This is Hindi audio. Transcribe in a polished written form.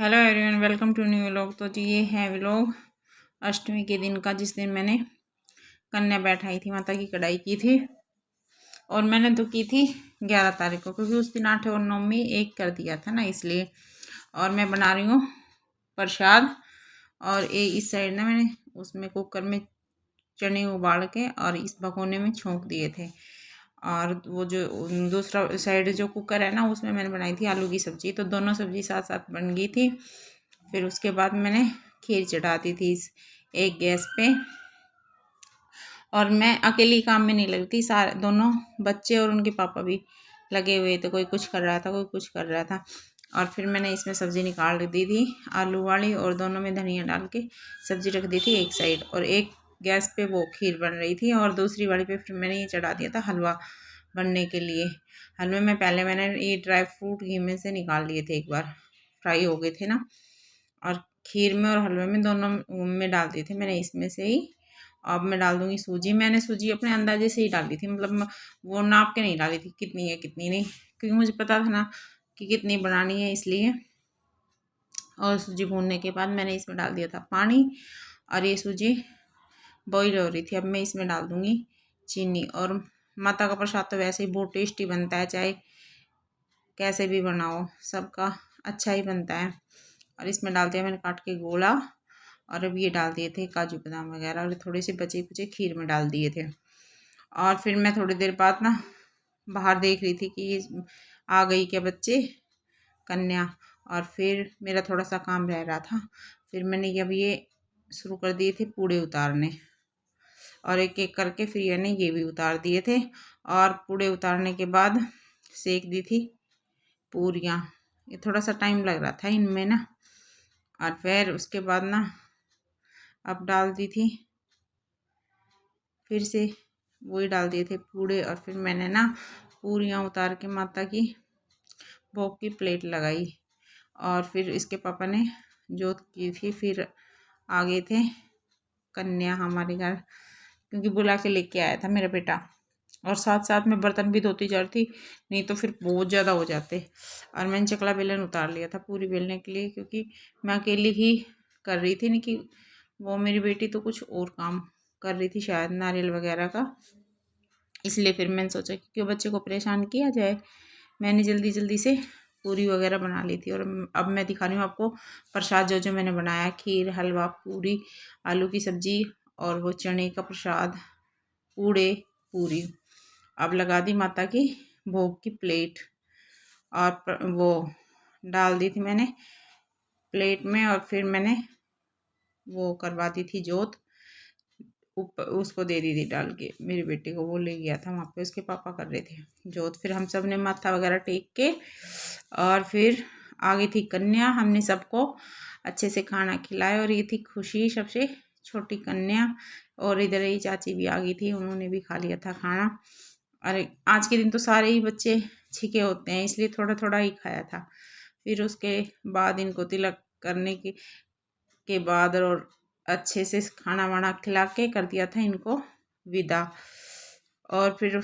Hello everyone, welcome to new vlog. तो जी ये है व्लॉग अष्टमी के दिन का, जिस दिन मैंने कन्या बैठाई थी, माता की कढ़ाई की थी। और मैंने तो की थी 11 तारीख को, क्योंकि उस दिन 8 और 9 में एक कर दिया था ना, इसलिए। और मैं बना रही हूँ प्रसाद। और इस साइड ना मैंने उसमें कुकर में चने उबाल के और इस भगोने में छोंक दिए थे। और वो जो दूसरा साइड जो कुकर है ना, उसमें मैंने बनाई थी आलू की सब्ज़ी। तो दोनों सब्ज़ी साथ साथ बन गई थी। फिर उसके बाद मैंने खीर चढ़ा दी थी एक गैस पे। और मैं अकेली काम में नहीं लगती, सारे दोनों बच्चे और उनके पापा भी लगे हुए थे। कोई कुछ कर रहा था, कोई कुछ कर रहा था। और फिर मैंने इसमें सब्ज़ी निकाल दी थी आलू वाली, और दोनों में धनिया डाल के सब्ज़ी रख दी थी एक साइड। और एक गैस पे वो खीर बन रही थी, और दूसरी वाली पे फिर मैंने ये चढ़ा दिया था हलवा बनने के लिए। हलवे में पहले मैंने ये ड्राई फ्रूट घी में से निकाल लिए थे, एक बार फ्राई हो गए थे ना। और खीर में और हलवे में दोनों में डाल दिए थे मैंने इसमें से ही। अब मैं डाल दूँगी सूजी। मैंने सूजी अपने अंदाजे से ही डाली थी, मतलब वो नाप के नहीं डाली थी कितनी है कितनी नहीं, क्योंकि मुझे पता था ना कि कितनी बनानी है, इसलिए। और सूजी भूनने के बाद मैंने इसमें डाल दिया था पानी, और ये सूजी बॉईल हो रही थी। अब मैं इसमें डाल दूँगी चीनी। और माता का प्रसाद तो वैसे ही बहुत टेस्टी बनता है, चाहे कैसे भी बनाओ, सबका अच्छा ही बनता है। और इसमें डाल दिया मैंने काट के गोला। और अब ये डाल दिए थे काजू बादाम वगैरह, और थोड़े से बचे कुचे खीर में डाल दिए थे। और फिर मैं थोड़ी देर बाद ना बाहर देख रही थी कि ये आ गई क्या बच्चे, कन्या। और फिर मेरा थोड़ा सा काम रह रहा था। फिर मैंने अब ये शुरू कर दिए थे पूड़े उतारने, और एक एक करके फिर ये भी उतार दिए थे। और पूड़े उतारने के बाद सेक दी थी पूरियाँ। ये थोड़ा सा टाइम लग रहा था इनमें ना। और फिर उसके बाद ना अब डाल दी थी फिर से वही डाल दिए थे पूड़े। और फिर मैंने ना पूरियाँ उतार के माता की भोग की प्लेट लगाई। और फिर इसके पापा ने जोत की थी। फिर आ गए थे कन्या हमारे घर, क्योंकि बुला के लेके आया था मेरा बेटा। और साथ साथ में बर्तन भी धोती जा रही थी, नहीं तो फिर बहुत ज़्यादा हो जाते। और मैंने चकला बेलन उतार लिया था पूरी बेलने के लिए, क्योंकि मैं अकेली ही कर रही थी। नहीं कि वो मेरी बेटी तो कुछ और काम कर रही थी, शायद नारियल वगैरह का। इसलिए फिर मैंने सोचा कि क्यों बच्चे को परेशान किया जाए, मैंने जल्दी जल्दी से पूरी वगैरह बना ली थी। और अब मैं दिखा रही हूँ आपको प्रसाद जो जो मैंने बनाया। खीर, हलवा, पूरी, आलू की सब्ज़ी, और वो चने का प्रसाद, पूड़े, पूरी। अब लगा दी माता की भोग की प्लेट, और वो डाल दी थी मैंने प्लेट में। और फिर मैंने वो करवा दी थी जोत, ऊपर उसको दे दी थी डाल के। मेरे बेटे को वो ले गया था वहाँ पे, उसके पापा कर रहे थे जोत। फिर हम सब ने माथा वगैरह टेक के, और फिर आ गई थी कन्या। हमने सबको अच्छे से खाना खिलाया, और ये थी खुशी, सबसे छोटी कन्या। और इधर ही चाची भी आ गई थी, उन्होंने भी खा लिया था खाना। अरे आज के दिन तो सारे ही बच्चे छिके होते हैं, इसलिए थोड़ा थोड़ा ही खाया था। फिर उसके बाद इनको तिलक करने के बाद और अच्छे से खाना वाना खिला के कर दिया था इनको विदा। और फिर